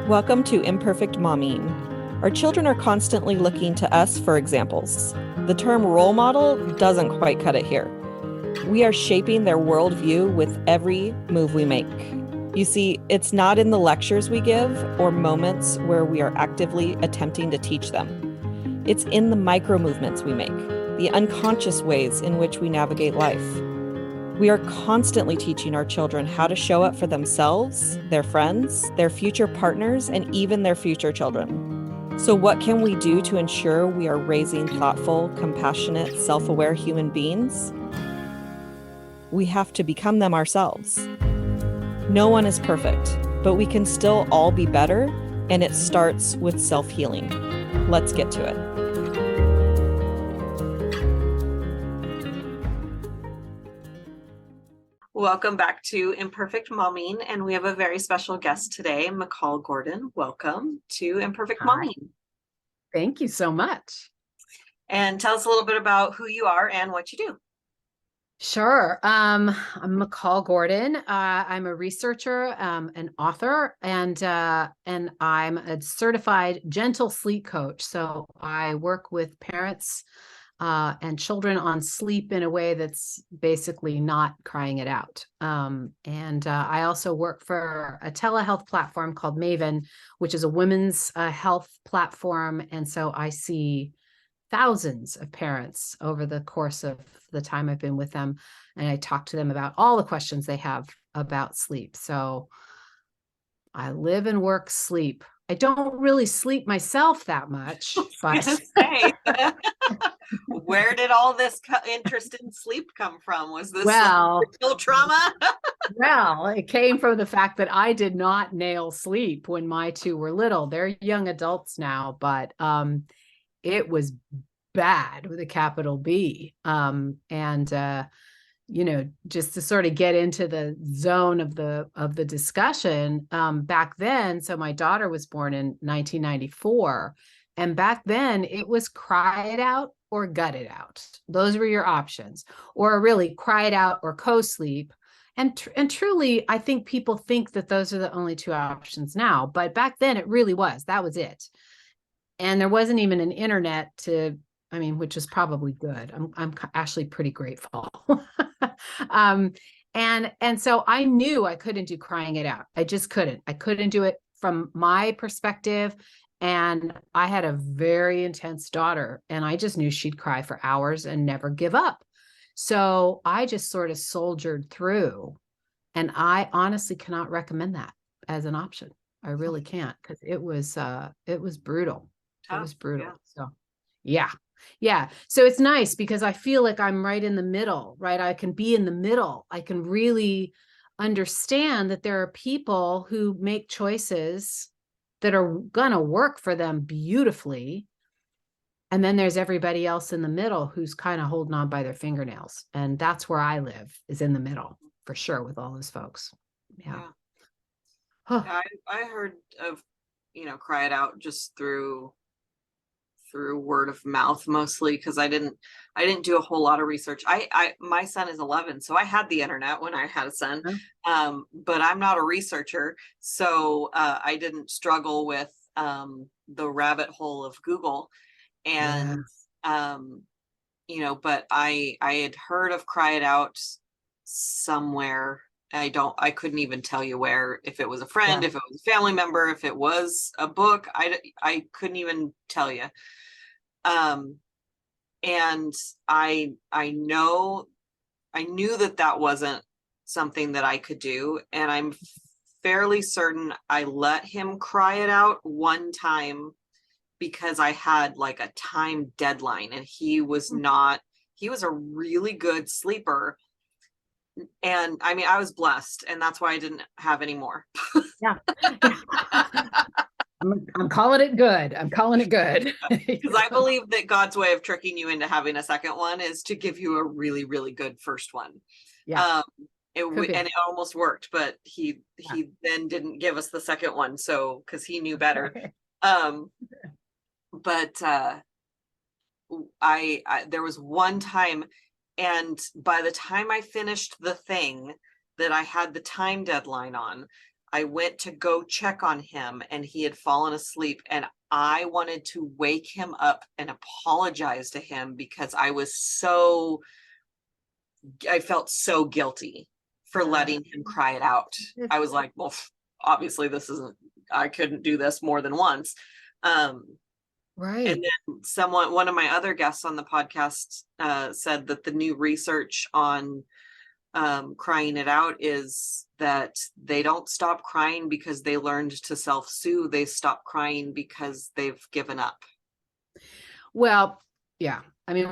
Welcome to Imperfect Momming. Our children are constantly looking to us for examples. The term role model doesn't quite cut it here. We are shaping their worldview with every move we make. You see, it's not in the lectures we give or moments where we are actively attempting to teach them. It's in the micro movements we make, the unconscious ways in which we navigate life. We are constantly teaching our children how to show up for themselves, their friends, their future partners, and even their future children. So what can we do to ensure we are raising thoughtful, compassionate, self-aware human beings? We have to become them ourselves. No one is perfect, but we can still all be better, and it starts with self-healing. Let's get to it. Welcome back to Imperfect Momming, and we have a very special guest today, Macall Gordon. Welcome to Imperfect Momming. Thank you so much. And tell us a little bit about who you are and what you do. Sure. I'm Macall Gordon. I'm a researcher, an author, and I'm a certified gentle sleep coach. So I work with parents and children on sleep in a way that's basically not crying it out. I also work for a telehealth platform called Maven, which is a women's health platform. And so I see thousands of parents over the course of the time I've been with them. And I talk to them about all the questions they have about sleep. So I live and work sleep. I don't really sleep myself that much, but where did all this interest in sleep come from? Was this trauma? Well, it came from the fact that I did not nail sleep when my two were little. They're young adults now, but it was bad with a capital B. Just to sort of get into the zone of the discussion, back then, so my daughter was born in 1994, and back then it was cry it out or gut it out. Those were your options, or really cry it out or co-sleep. And truly, I think people think that those are the only two options now, but back then it really was. That was it. And there wasn't even an internet which was probably good. I'm actually pretty grateful. And so I knew I couldn't do crying it out. I just couldn't. I couldn't do it from my perspective. And I had a very intense daughter, and I just knew she'd cry for hours and never give up. So I just sort of soldiered through, and I honestly cannot recommend that as an option. I really can't, because it was brutal. It was brutal. Yeah. So yeah. So it's nice because I feel like I'm right in the middle, right? I can be in the middle. I can really understand that there are people who make choices that are going to work for them beautifully. And then there's everybody else in the middle who's kind of holding on by their fingernails. And that's where I live, is in the middle, for sure, with all those folks. Yeah. I heard of, cry it out just through word of mouth, mostly because I didn't do a whole lot of research. My son is 11, so I had the internet when I had a son. But I'm not a researcher, so I didn't struggle with the rabbit hole of Google. And but I had heard of cry it out somewhere. I couldn't even tell you where, if it was a friend, if it was a family member, if it was a book, I couldn't even tell you. And I knew that wasn't something that I could do. And I'm fairly certain I let him cry it out one time because I had like a time deadline, and he was a really good sleeper. And I was blessed, and that's why I didn't have any more. Yeah. I'm calling it good. I'm calling it good. Because I believe that God's way of tricking you into having a second one is to give you a really, really good first one. Yeah. It almost worked, but he then didn't give us the second one. So, because he knew better. But there was one time, and by the time I finished the thing that I had the time deadline on, I went to go check on him and he had fallen asleep, and I wanted to wake him up and apologize to him because I felt so guilty for letting him cry it out. I was like, well, obviously I couldn't do this more than once. Right. And then one of my other guests on the podcast said that the new research on crying it out is that they don't stop crying because they learned to self-soothe. They stop crying because they've given up. Well, yeah. I mean,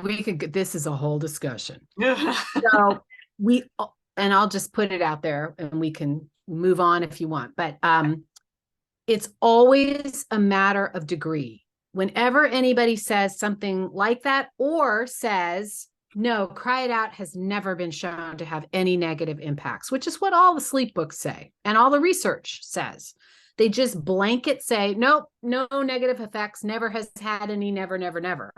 this is a whole discussion. So and I'll just put it out there and we can move on if you want, but it's always a matter of degree. Whenever anybody says something like that or says, no, cry it out has never been shown to have any negative impacts, which is what all the sleep books say and all the research says. They just blanket say, nope, no negative effects, never has had any, never, never, never.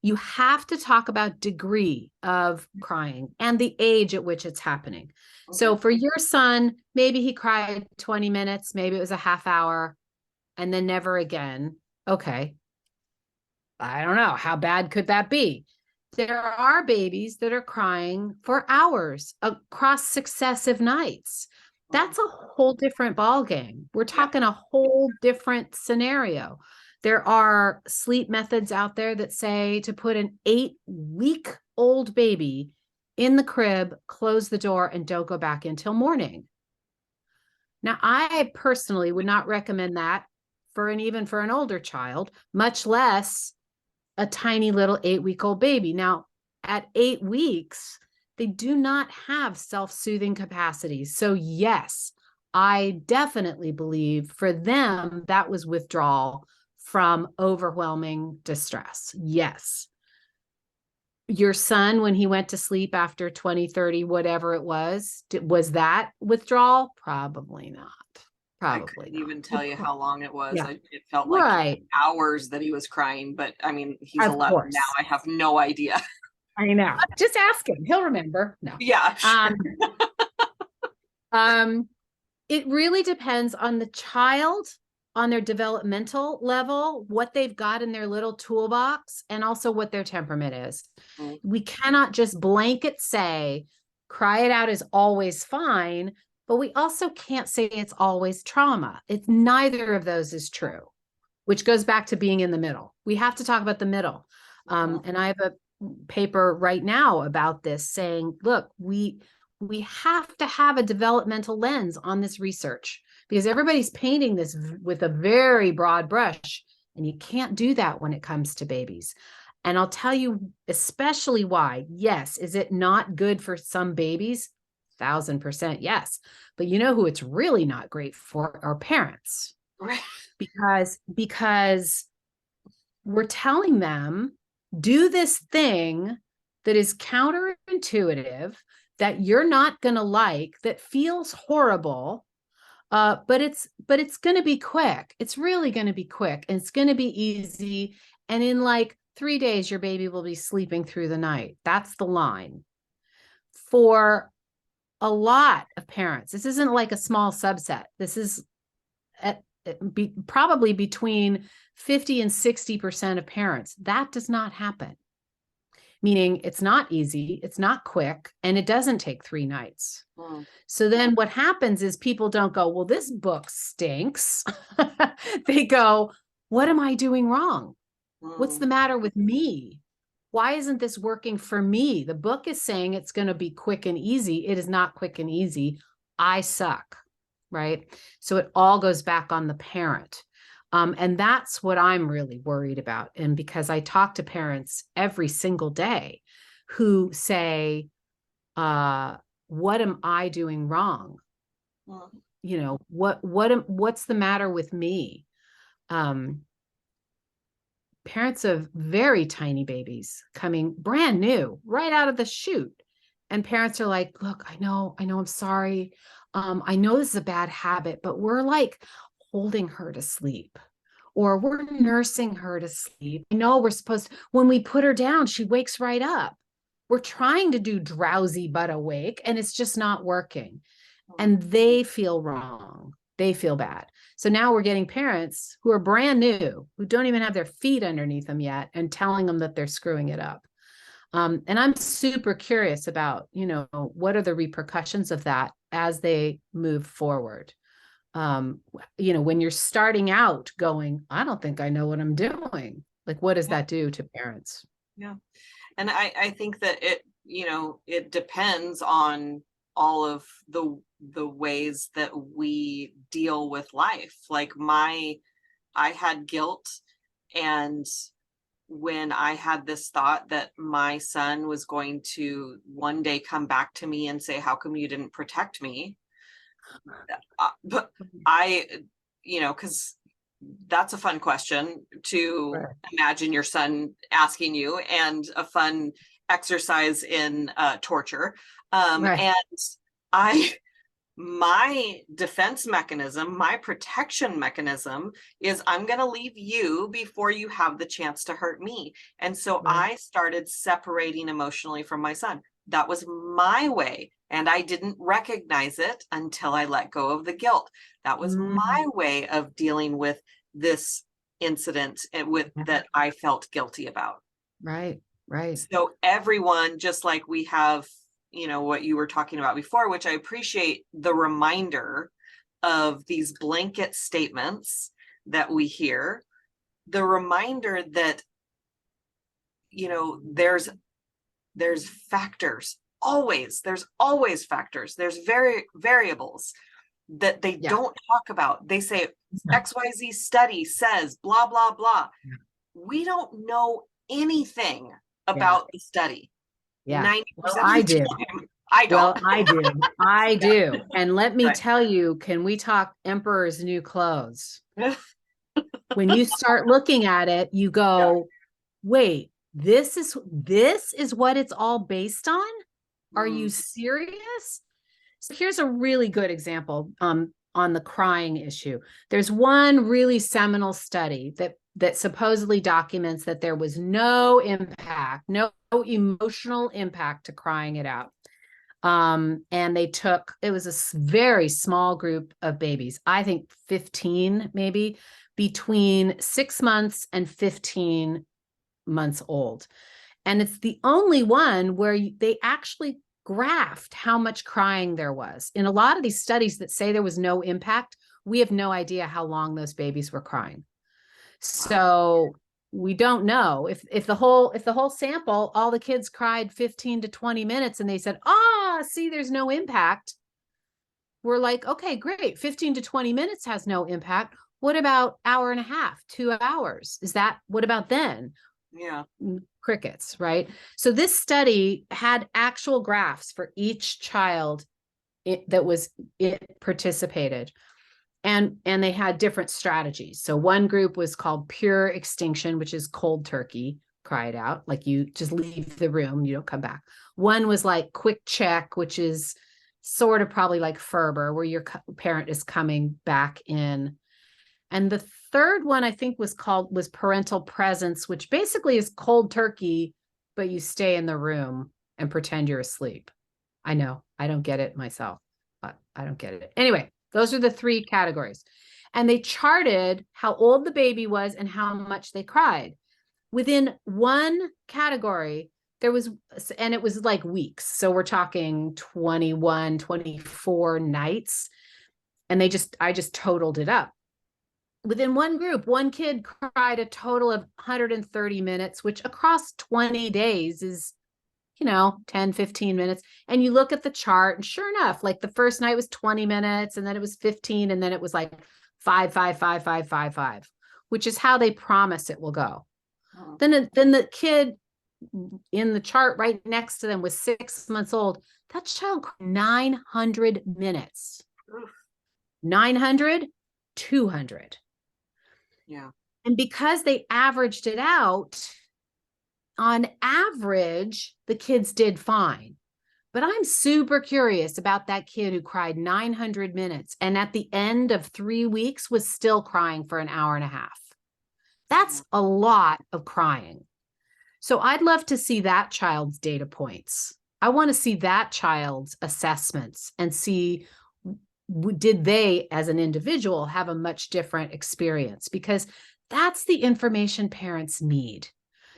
You have to talk about degree of crying and the age at which it's happening. Okay. So for your son, maybe he cried 20 minutes, maybe it was a half hour, and then never again. Okay. I don't know. How bad could that be? There are babies that are crying for hours across successive nights. That's a whole different ballgame. We're talking a whole different scenario. There are sleep methods out there that say to put an 8-week-old baby in the crib, close the door, and don't go back until morning. Now, I personally would not recommend that even for an older child, much less a tiny little 8-week-old baby. Now, at 8 weeks, they do not have self-soothing capacities. So yes, I definitely believe for them, that was withdrawal from overwhelming distress. Yes. Your son, when he went to sleep after 20, 30, whatever it was that withdrawal? Probably not. Probably I couldn't even tell you how long it was. Yeah. It felt like hours that he was crying, but I mean, he's 11 now. I have no idea. I know. Just ask him. He'll remember. No. Yeah. It really depends on the child, on their developmental level, what they've got in their little toolbox, and also what their temperament is. Mm-hmm. We cannot just blanket say, cry it out is always fine, but we also can't say it's always trauma. It's neither of those is true, which goes back to being in the middle. We have to talk about the middle. And I have a paper right now about this saying, look, we have to have a developmental lens on this research because everybody's painting this with a very broad brush, and you can't do that when it comes to babies. And I'll tell you especially why. Yes, is it not good for some babies? 1000% yes. But you know who it's really not great for are parents. Right. Because we're telling them, do this thing that is counterintuitive, that you're not going to like, that feels horrible, but it's going to be quick. It's really going to be quick, and it's going to be easy. And in like 3 days, your baby will be sleeping through the night. That's the line. For a lot of parents, this isn't like a small subset. This is probably between 50 and 60% of parents. That does not happen. Meaning it's not easy, it's not quick, and it doesn't take 3 nights. So then what happens is people don't go, well, this book stinks. They go, what am I doing wrong? What's the matter with me? Why isn't this working for me? The book is saying it's going to be quick and easy. It is not quick and easy. I suck, right? So it all goes back on the parent. And that's what I'm really worried about. And because I talk to parents every single day who say, what am I doing wrong? You know, what's the matter with me? Parents of very tiny babies coming brand new, right out of the chute. And parents are like, look, I know, I'm sorry. I know this is a bad habit, but we're like holding her to sleep, or we're nursing her to sleep. I know we're supposed to, when we put her down, she wakes right up. We're trying to do drowsy but awake, and it's just not working. And they feel wrong. they feel bad. So now we're getting parents who are brand new, who don't even have their feet underneath them yet, and telling them that they're screwing it up. And I'm super curious about, what are the repercussions of that as they move forward? When you're starting out going, I don't think I know what I'm doing. Like, what does that do to parents? Yeah. And I think that it depends on all of the ways that we deal with life. Like I had guilt, and when I had this thought that my son was going to one day come back to me and say, how come you didn't protect me? But because that's a fun question to imagine your son asking you, and a fun exercise in torture. And my defense mechanism, my protection mechanism is, I'm going to leave you before you have the chance to hurt me. And so I started separating emotionally from my son. That was my way. And I didn't recognize it until I let go of the guilt. That was my way of dealing with this incident that I felt guilty about. Right. So everyone, just like we have, what you were talking about before, which I appreciate the reminder of these blanket statements that we hear, the reminder that, there's factors. There's always factors. There's variables that they don't talk about. They say XYZ study says blah, blah, blah. We don't know anything about the study. 90% I do. I don't. Well, I do. And let me tell you, can we talk Emperor's New Clothes? When you start looking at it, you go, wait, this is what it's all based on? Are you serious? So here's a really good example on the crying issue. There's one really seminal study that supposedly documents that there was no impact, no emotional impact to crying it out. And it was a very small group of babies, I think 15, maybe between 6 months and 15 months old. And it's the only one where they actually graphed how much crying there was. In a lot of these studies that say there was no impact, we have no idea how long those babies were crying. So we don't know if the whole sample, all the kids cried 15 to 20 minutes and they said, see, there's no impact. We're like, okay, great. 15 to 20 minutes has no impact. What about hour and a half, 2 hours? What about then? Yeah. Crickets, right? So this study had actual graphs for each child that participated. And they had different strategies. So one group was called pure extinction, which is cold turkey, cry it out. Like you just leave the room, you don't come back. One was like quick check, which is sort of probably like Ferber, where your parent is coming back in. And the third one I think was parental presence, which basically is cold turkey, but you stay in the room and pretend you're asleep. I know, I don't get it myself, but I don't get it. Anyway, those are the 3 categories. And they charted how old the baby was and how much they cried. Within one category, it was like weeks. So we're talking 21, 24 nights. And I just totaled it up. Within one group, one kid cried a total of 130 minutes, which across 20 days is 10, 15 minutes. And you look at the chart and sure enough, like the first night was 20 minutes and then it was 15 and then it was like 5, 5, 5, 5, 5, 5, which is how they promise it will go. Oh. Then the kid in the chart right next to them was 6 months old. That child cried 900 minutes. Oof. 900, 200. Yeah. And because they averaged it out, on average, the kids did fine. But I'm super curious about that kid who cried 900 minutes and at the end of 3 weeks was still crying for an hour and a half. That's a lot of crying. So I'd love to see that child's data points. I want to see that child's assessments and see did they as an individual have a much different experience? Because that's the information parents need.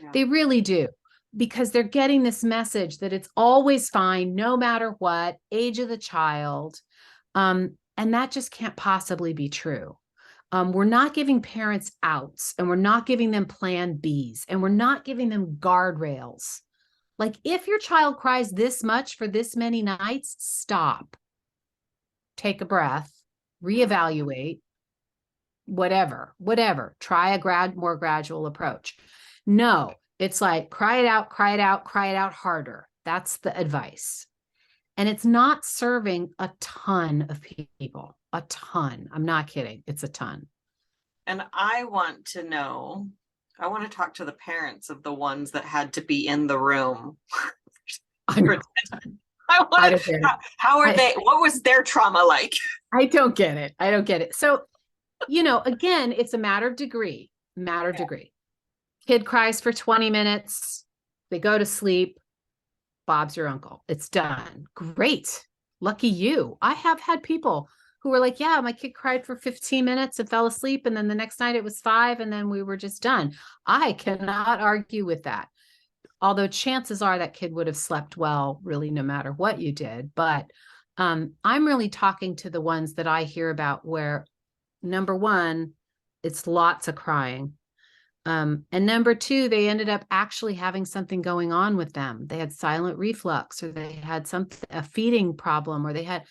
Yeah. They really do, because they're getting this message that it's always fine, no matter what age of the child. And that just can't possibly be true. We're not giving parents outs, and we're not giving them plan Bs, and we're not giving them guardrails. Like, if your child cries this much for this many nights, stop, take a breath, reevaluate, whatever, try a more gradual approach. No, it's like, cry it out, cry it out, cry it out harder. That's the advice. And it's not serving a ton of people, a ton. I'm not kidding. It's a ton. And I want to talk to the parents of the ones that had to be in the room. I know. What was their trauma like? I don't get it. So, again, it's a matter of degree. Degree. Kid cries for 20 minutes. They go to sleep. Bob's your uncle. It's done. Great. Lucky you. I have had people who were like, yeah, my kid cried for 15 minutes and fell asleep. And then the next night it was 5, and then we were just done. I cannot argue with that. Although chances are that kid would have slept well, really, no matter what you did. But I'm really talking to the ones that I hear about where, number one, it's lots of crying. And number two, they ended up actually having something going on with them. They had silent reflux, or they had a feeding problem, or they had,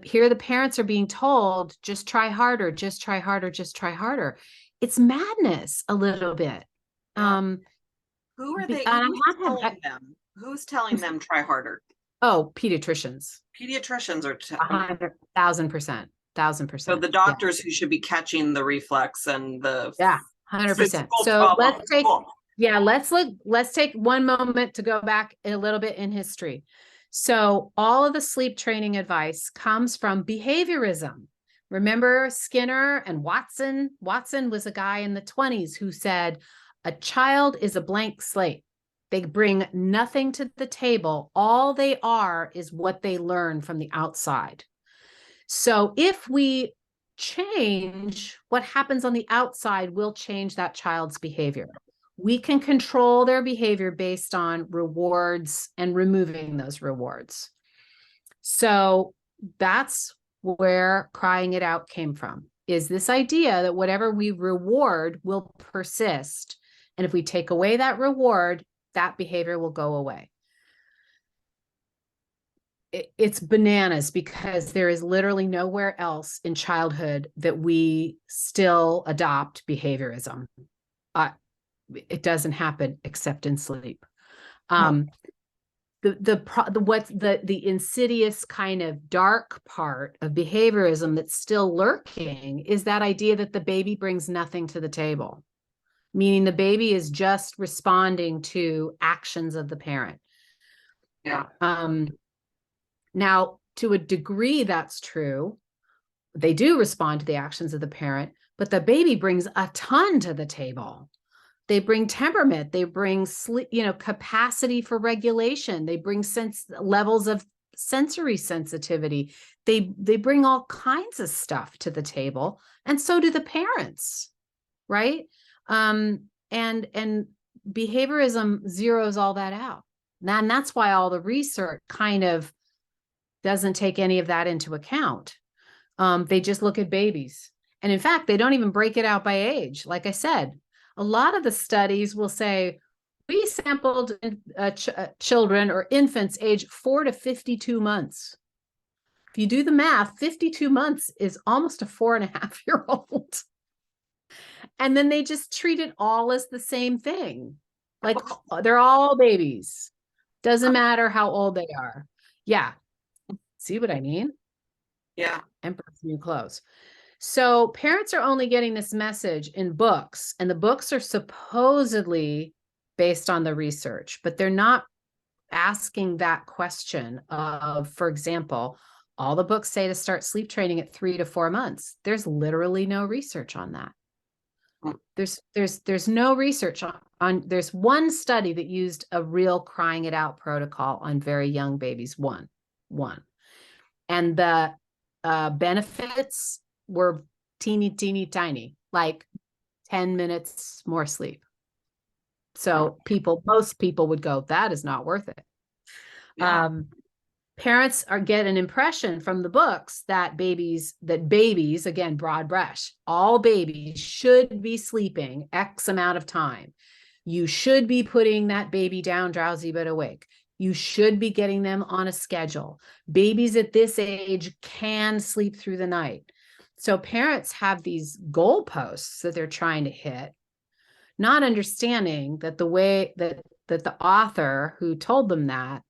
here the parents are being told, just try harder, just try harder, just try harder. It's madness a little bit. Yeah. Who are they? Who's telling them try harder? Oh, pediatricians. Pediatricians are 1,000%. So the doctors who should be catching the reflex and the 100%. So let's take one moment to go back a little bit in history. So all of the sleep training advice comes from behaviorism. Remember Skinner and Watson? Watson was a guy in the 1920s who said, a child is a blank slate. They bring nothing to the table. All they are is what they learn from the outside. So if we change what happens on the outside, will change that child's behavior. We can control their behavior based on rewards and removing those rewards. So that's where crying it out came from, is this idea that whatever we reward will persist. And if we take away that reward, that behavior will go away. It's bananas, because there is literally nowhere else in childhood that we still adopt behaviorism. It doesn't happen except in sleep. The insidious kind of dark part of behaviorism that's still lurking is that idea that the baby brings nothing to the table, meaning the baby is just responding to actions of the parent. Yeah. Now, to a degree, that's true. They do respond to the actions of the parent, but the baby brings a ton to the table. They bring temperament. They bring sleep, capacity for regulation. They bring levels of sensory sensitivity. They bring all kinds of stuff to the table, and so do the parents, right? And behaviorism zeroes all that out. And that's why all the research kind of doesn't take any of that into account. They just look at babies. And in fact, they don't even break it out by age. Like I said, a lot of the studies will say, we sampled children or infants age 4 to 52 months. If you do the math, 52 months is almost a 4.5-year-old. And then they just treat it all as the same thing. Like, they're all babies. Doesn't matter how old they are. Yeah. See what I mean? Yeah. Emperor's new clothes. So parents are only getting this message in books, and the books are supposedly based on the research, but they're not asking that question of, for example, all the books say to start sleep training at 3 to 4 months. There's literally no research on that. There's no research on there's one study that used a real crying it out protocol on very young babies, one. And the benefits were teeny, teeny, tiny, like 10 minutes more sleep. So most people would go, that is not worth it. Yeah. Parents get an impression from the books that babies, again, broad brush, all babies should be sleeping X amount of time. You should be putting that baby down drowsy but awake. You should be getting them on a schedule. Babies at this age can sleep through the night. So parents have these goalposts that they're trying to hit, not understanding that the way that the author who told them that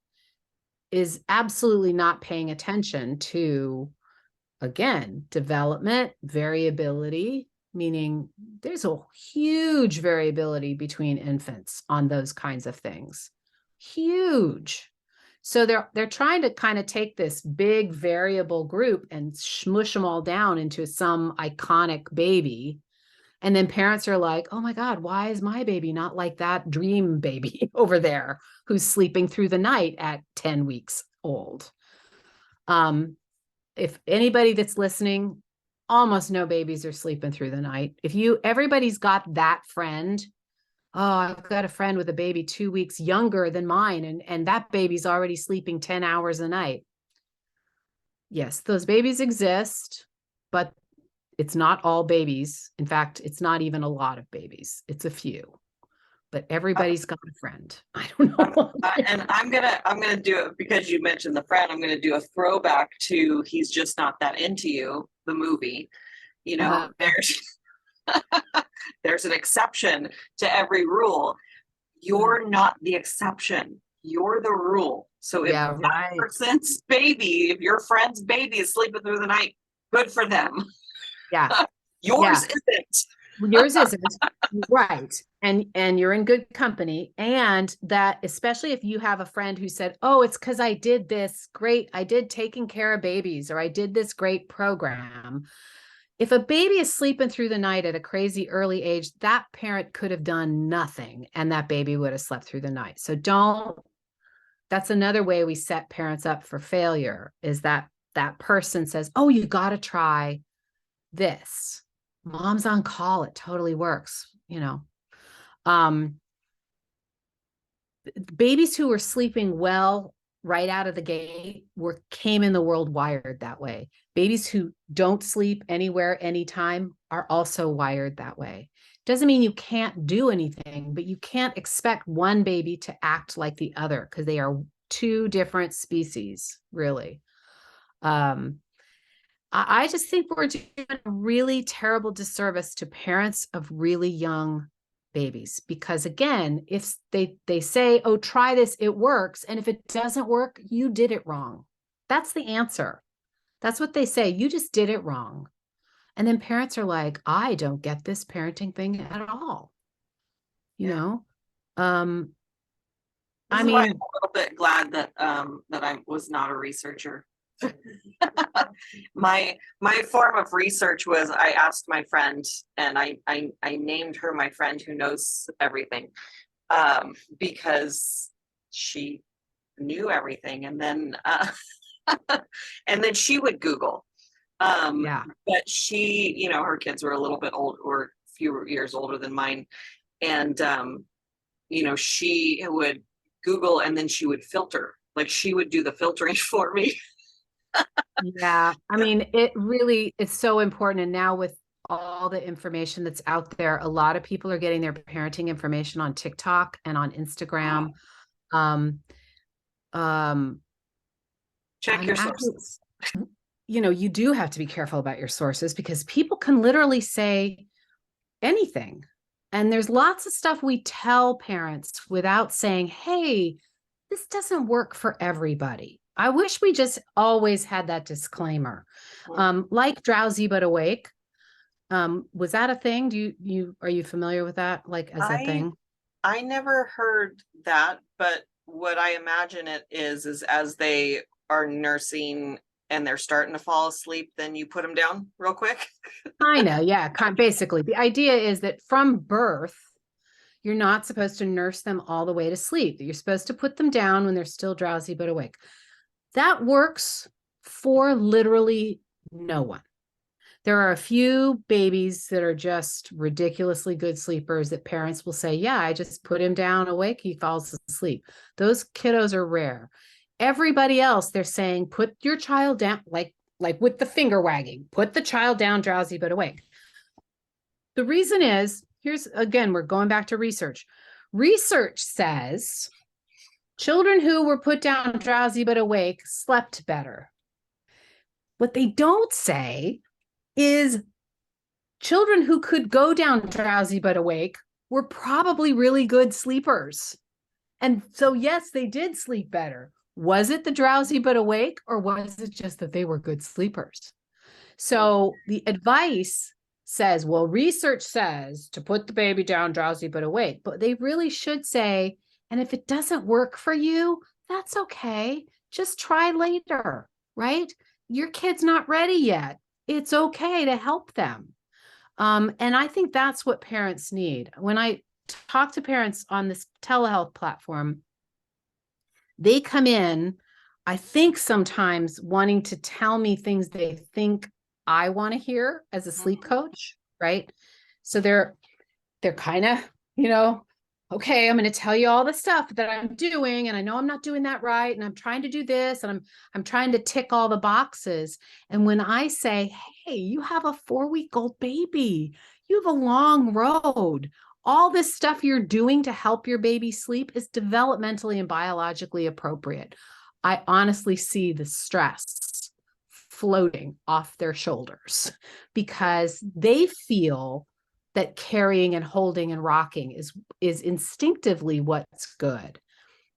is absolutely not paying attention to, again, development, variability, meaning there's a huge variability between infants on those kinds of things. Huge. So they're trying to kind of take this big variable group and smush them all down into some iconic baby. And then parents are like, oh my God, why is my baby not like that dream baby over there who's sleeping through the night at 10 weeks old? If anybody that's listening, almost no babies are sleeping through the night. Everybody's got that friend. Oh, I've got a friend with a baby 2 weeks younger than mine, and that baby's already sleeping 10 hours a night. Yes, those babies exist, but it's not all babies. In fact, it's not even a lot of babies. It's a few, but everybody's got a friend. I don't know. And I'm gonna do it because you mentioned the friend. I'm gonna do a throwback to "He's Just Not That Into You," the movie. You know, there's an exception to every rule. You're not the exception. You're the rule. So if that person's baby, if your friend's baby is sleeping through the night, good for them. Yeah. Yours isn't. Yours isn't. Right. And you're in good company. And that, especially if you have a friend who said, oh, it's because I did taking care of babies, or I did this great program. If a baby is sleeping through the night at a crazy early age, that parent could have done nothing and that baby would have slept through the night. So that's another way we set parents up for failure, is that person says, oh, you got to try this. Mom's on call. It totally works. Babies who were sleeping well right out of the gate came in the world wired that way. Babies who don't sleep anywhere, anytime are also wired that way. Doesn't mean you can't do anything, but you can't expect one baby to act like the other, because they are two different species, really. I just think we're doing a really terrible disservice to parents of really young babies, because again, if they say, oh, try this, it works. And if it doesn't work, you did it wrong. That's the answer. That's what they say. You just did it wrong. And then parents are like, I don't get this parenting thing at all. I mean, I'm a little bit glad that I was not a researcher. my form of research was, I asked my friend, and I named her my friend who knows everything, because she knew everything, and then and then she would Google. But she, her kids were a little bit old, or a few years older than mine, and she would Google, and then she would filter. Like, she would do the filtering for me. Yeah, I mean, it really is so important. And now with all the information that's out there, a lot of people are getting their parenting information on TikTok and on Instagram. Check your sources. You do have to be careful about your sources, because people can literally say anything. And there's lots of stuff we tell parents without saying, hey, this doesn't work for everybody. I wish we just always had that disclaimer. Like drowsy but awake. Was that a thing? Are you familiar with that? Like, as a thing? I never heard that, but what I imagine it is as they are nursing and they're starting to fall asleep, then you put them down real quick. I know. Yeah. Basically, the idea is that from birth, you're not supposed to nurse them all the way to sleep. You're supposed to put them down when they're still drowsy but awake. That works for literally No one. There are a few babies that are just ridiculously good sleepers that parents will say, yeah, I just put him down awake, he falls asleep. Those kiddos are rare. Everybody else, they're saying, put your child down, like with the finger wagging, put the child down drowsy but awake. The reason is, here's again, we're going back to research. Research says children who were put down drowsy but awake slept better. What they don't say is children who could go down drowsy but awake were probably really good sleepers. And so, yes, they did sleep better. Was it the drowsy but awake, or was it just that they were good sleepers? So the advice says, well, research says to put the baby down drowsy but awake, but they really should say, and if it doesn't work for you, that's okay. Just try later, right? Your kid's not ready yet. It's okay to help them. And I think that's what parents need. When I talk to parents on this telehealth platform, they come in, I think sometimes wanting to tell me things they think I want to hear as a sleep coach, right? So they're kind of, okay, I'm going to tell you all the stuff that I'm doing, and I know I'm not doing that right, and I'm trying to do this, and I'm trying to tick all the boxes. And when I say, hey, you have a 4-week-old baby, you have a long road. All this stuff you're doing to help your baby sleep is developmentally and biologically appropriate. I honestly see the stress floating off their shoulders because they feel that carrying and holding and rocking is instinctively what's good.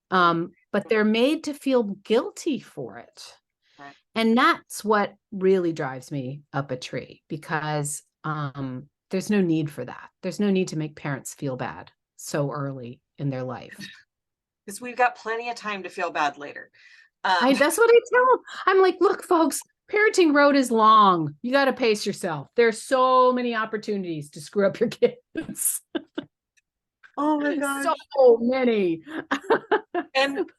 But they're made to feel guilty for it. Right. And that's what really drives me up a tree, because there's no need for that. There's no need to make parents feel bad so early in their life. Because we've got plenty of time to feel bad later. That's what I tell them. I'm like, look, folks, parenting road is long. You got to pace yourself. There's so many opportunities to screw up your kids. Oh my God. So many. and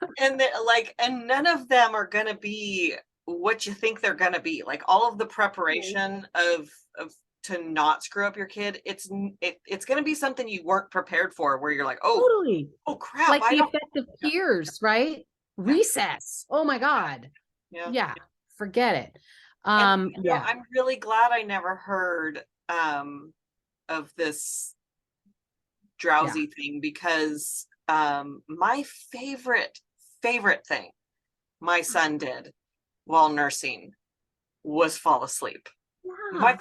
none of them are going to be what you think they're going to be. Like all of the preparation of to not screw up your kid, it's going to be something you weren't prepared for, where you're like, totally. Oh crap. Like the effect of peers, right? Recess. Oh my God. Yeah. Forget it. I'm really glad I never heard of this drowsy thing, because my favorite thing my son did while nursing was fall asleep. Yeah.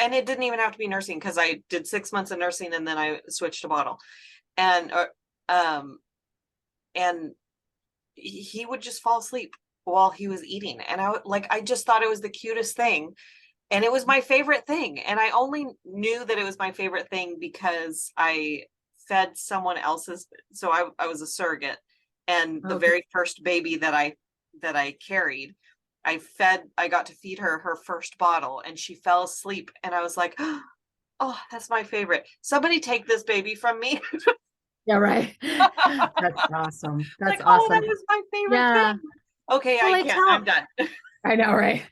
And it didn't even have to be nursing, because I did 6 months of nursing and then I switched to bottle, and he would just fall asleep while he was eating, and I just thought it was the cutest thing, and it was my favorite thing, and I only knew that it was my favorite thing because I fed someone else's. So I was a surrogate, and the very first baby that I carried, I got to feed her first bottle, and she fell asleep, and I was like, oh, that's my favorite. Somebody take this baby from me. Yeah, right. That's awesome. That's awesome. Oh, that was my favorite thing. Okay, well, I'm done. I know, right?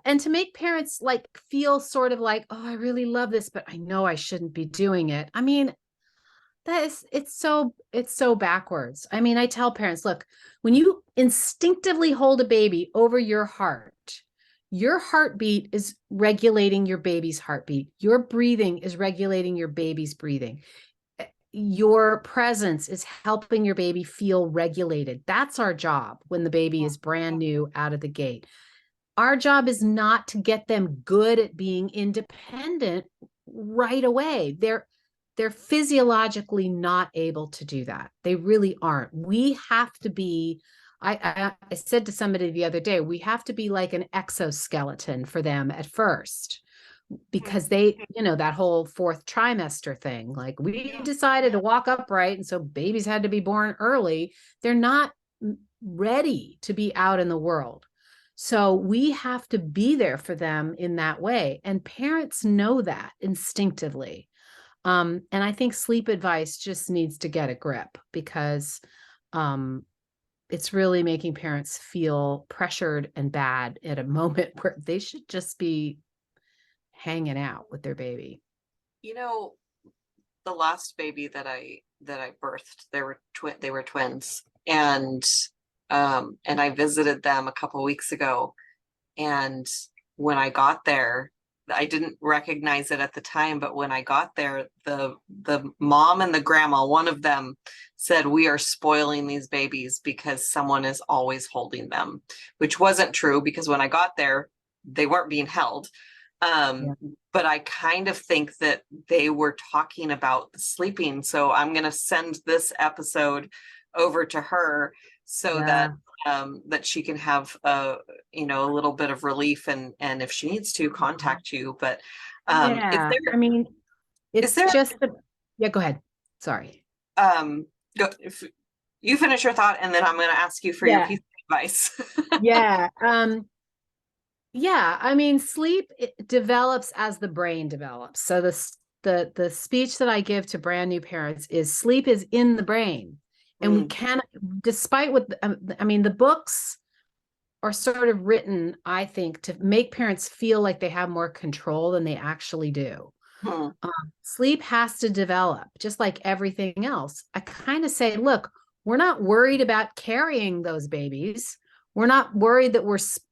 And to make parents like feel sort of like, oh, I really love this, but I know I shouldn't be doing it. I mean, it's so backwards. I mean, I tell parents, look, when you instinctively hold a baby over your heartbeat is regulating your baby's heartbeat. Your breathing is regulating your baby's breathing. Your presence is helping your baby feel regulated. That's our job when the baby is brand new out of the gate. Our job is not to get them good at being independent right away. They're physiologically not able to do that. They really aren't. We have to be, I said to somebody the other day, we have to be like an exoskeleton for them at first, because they, that whole 4th trimester thing, like we decided to walk upright, and so babies had to be born early. They're not ready to be out in the world. So we have to be there for them in that way. And parents know that instinctively. And I think sleep advice just needs to get a grip, because it's really making parents feel pressured and bad at a moment where they should just be hanging out with their baby. You know, the last baby that I birthed, they were twins, and I visited them a couple weeks ago, and when I got there, I didn't recognize it at the time, but when I got there, the mom and the grandma, one of them said, "We are spoiling these babies because someone is always holding them," which wasn't true, because when I got there, they weren't being held. But I kind of think that they were talking about the sleeping. So I'm going to send this episode over to her so that that she can have a little bit of relief, and if she needs to contact you. But yeah, I mean, it's just yeah, go ahead. Sorry. Go, if you finish your thought, and then I'm going to ask you for your piece of advice. Yeah. Yeah, I mean, sleep develops as the brain develops. So the speech that I give to brand new parents is sleep is in the brain. And we can, despite what, I mean, the books are sort of written, I think, to make parents feel like they have more control than they actually do. Sleep has to develop, just like everything else. I kind of say, look, we're not worried about carrying those babies. We're not worried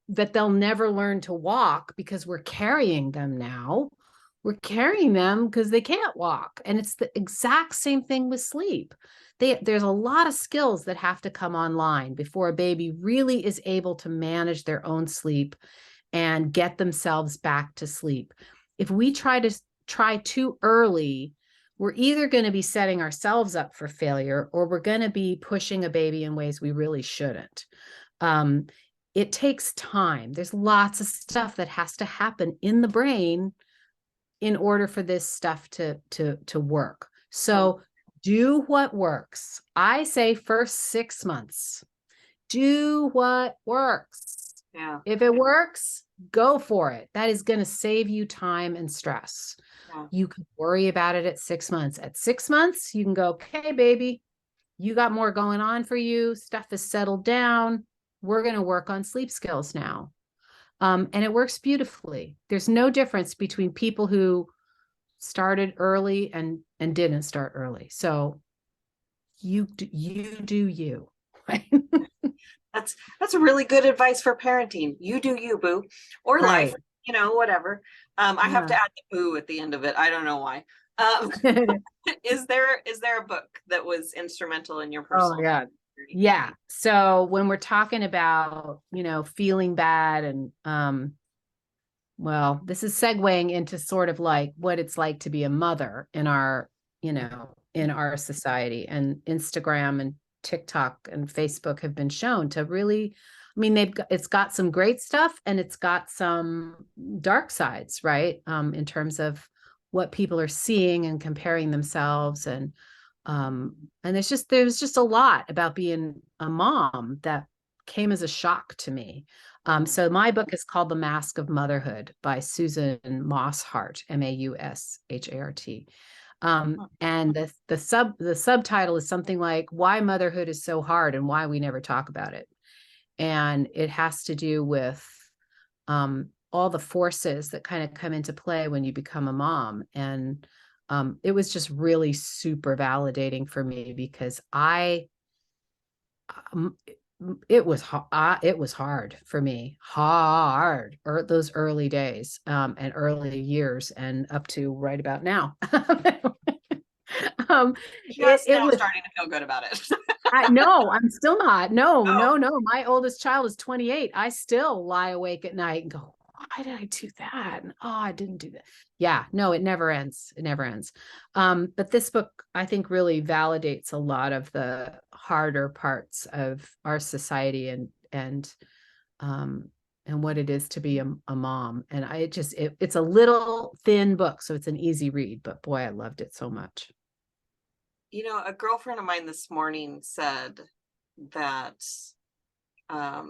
that they'll never learn to walk because we're carrying them now. We're carrying them because they can't walk. And it's the exact same thing with sleep. There's a lot of skills that have to come online before a baby really is able to manage their own sleep and get themselves back to sleep. If we try too early, we're either going to be setting ourselves up for failure, or we're going to be pushing a baby in ways we really shouldn't. It takes time. There's lots of stuff that has to happen in the brain in order for this stuff to work. So do what works. I say first 6 months, do what works. Yeah. If it works, go for it. That is going to save you time and stress. Yeah. You can worry about it at 6 months. At 6 months, you can go, okay, baby, you got more going on for you. Stuff is settled down. We're going to work on sleep skills now. And it works beautifully. There's no difference between people who started early and didn't start early. So you do you. Right? That's really good advice for parenting. You do you, boo, or life, whatever. I have to add the boo at the end of it. I don't know why. Is there a book that was instrumental in your personal journey? Yeah. So when we're talking about, feeling bad and, well, this is segueing into sort of like what it's like to be a mother in our, in our society, and Instagram and TikTok and Facebook have been shown to really, I mean, it's got some great stuff and it's got some dark sides, right? In terms of what people are seeing and comparing themselves, and there's just a lot about being a mom that came as a shock to me. So my book is called The Mask of Motherhood by Susan Mosshart, Maushart. And the subtitle is something like "Why Motherhood is So Hard and Why We Never Talk About It." And it has to do with all the forces that kind of come into play when you become a mom. And it was just really super validating for me, because it was hard for me, those early days and early years, and up to right about now. Just now starting to feel good about it. No, I'm still not. No. My oldest child is 28. I still lie awake at night and go, why did I do that? And, I didn't do that. Yeah, no, it never ends. It never ends. But this book, I think, really validates a lot of the harder parts of our society and what it is to be a mom. And it's a little thin book, so it's an easy read, but boy, I loved it so much. A girlfriend of mine this morning said that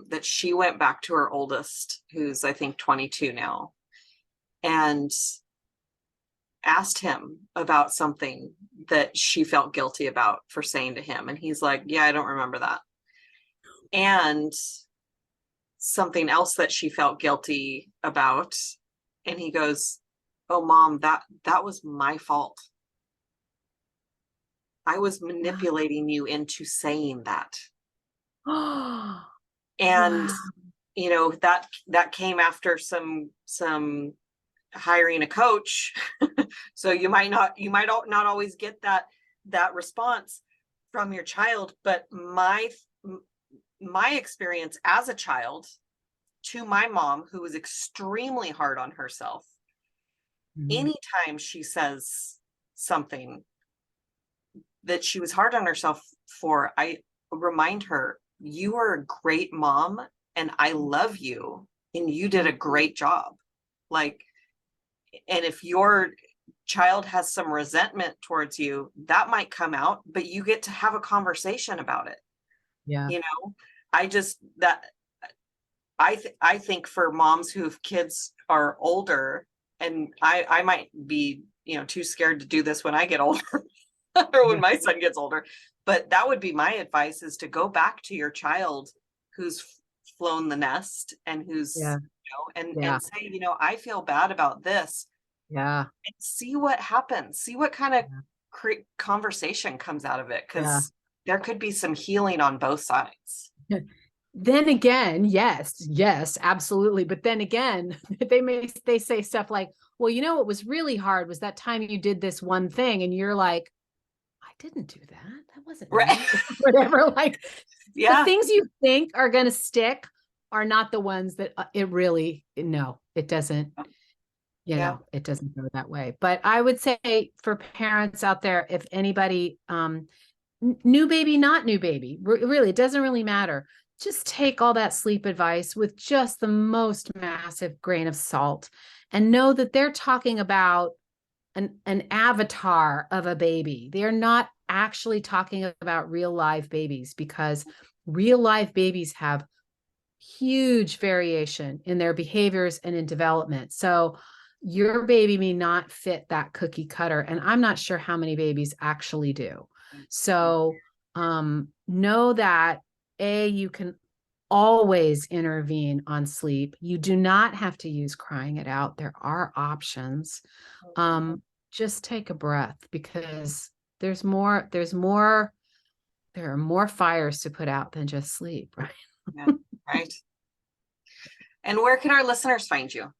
that she went back to her oldest, who's I think 22 now, and asked him about something that she felt guilty about for saying to him. And he's like, yeah, I don't remember that. and something else that she felt guilty about. And he goes, "Oh, Mom, that was my fault. I was manipulating you into saying that." And Wow. you know, that came after some hiring a coach. So you might not always get that response from your child. But my experience as a child to my mom, who was extremely hard on herself, anytime she says something that she was hard on herself for, I remind her, you are a great mom and I love you and you did a great job. Like, and if your child has some resentment towards you, that might come out, but you get to have a conversation about it. Yeah. You know, I think for moms whose kids are older, and I might be, you know, too scared to do this when I get older or when my son gets older, but that would be my advice, is to go back to your child who's flown the nest and who's, you know, and say, you know, I feel bad about this. Yeah. And see what happens. See what kind of conversation comes out of it, because there could be some healing on both sides. Then again, yes, absolutely. But then again, they say stuff like, well, you know, what was really hard was that time you did this one thing. And you're like, I didn't do that. That wasn't right. Whatever. Like, the things you think are going to stick are not the ones that it doesn't, you know, it doesn't go that way. But I would say for parents out there, if anybody, new baby, not new baby, really, it doesn't really matter. Just take all that sleep advice with just the most massive grain of salt, and know that they're talking about an avatar of a baby. They're not actually talking about real live babies, because real live babies have huge variation in their behaviors and in development. So your baby may not fit that cookie cutter. And I'm not sure how many babies actually do. So know that you can always intervene on sleep. You do not have to use crying it out. There are options. Just take a breath, because there are more fires to put out than just sleep, right? Yeah, right. And where can our listeners find you?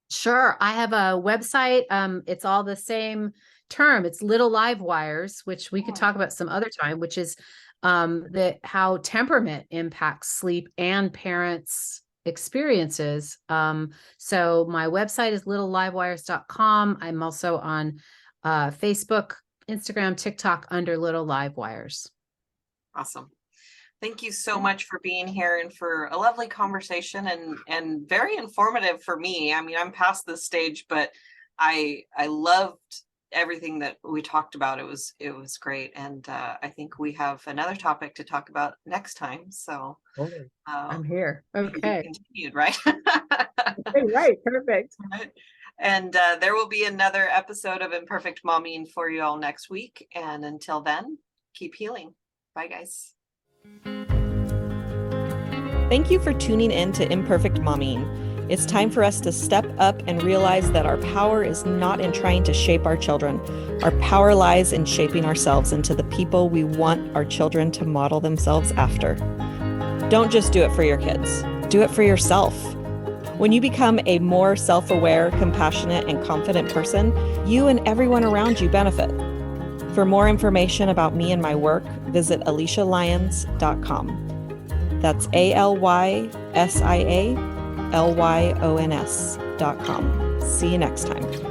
Sure. I have a website. It's all the same term. It's Little Live Wires, which we could talk about some other time, which is how temperament impacts sleep and parents' experiences. So my website is littlelivewires.com. I'm also on Facebook, Instagram, TikTok under Little Live Wires. Awesome. Thank you so much for being here and for a lovely conversation and very informative for me. I mean, I'm past this stage, but I loved everything that we talked about. It was great. And I think we have another topic to talk about next time. So I'm here. Okay. Continued, right? Right. Perfect. Right. And there will be another episode of Imperfect Momming for you all next week. And until then, keep healing. Bye, guys. Thank you for tuning in to Imperfect Momming. It's time for us to step up and realize that our power is not in trying to shape our children. Our power lies in shaping ourselves into the people we want our children to model themselves after. Don't just do it for your kids. Do it for yourself. When you become a more self-aware, compassionate, and confident person, you and everyone around you benefit. For more information about me and my work, visit AliciaLyons.com. That's ALYSIALYONS.com. See you next time.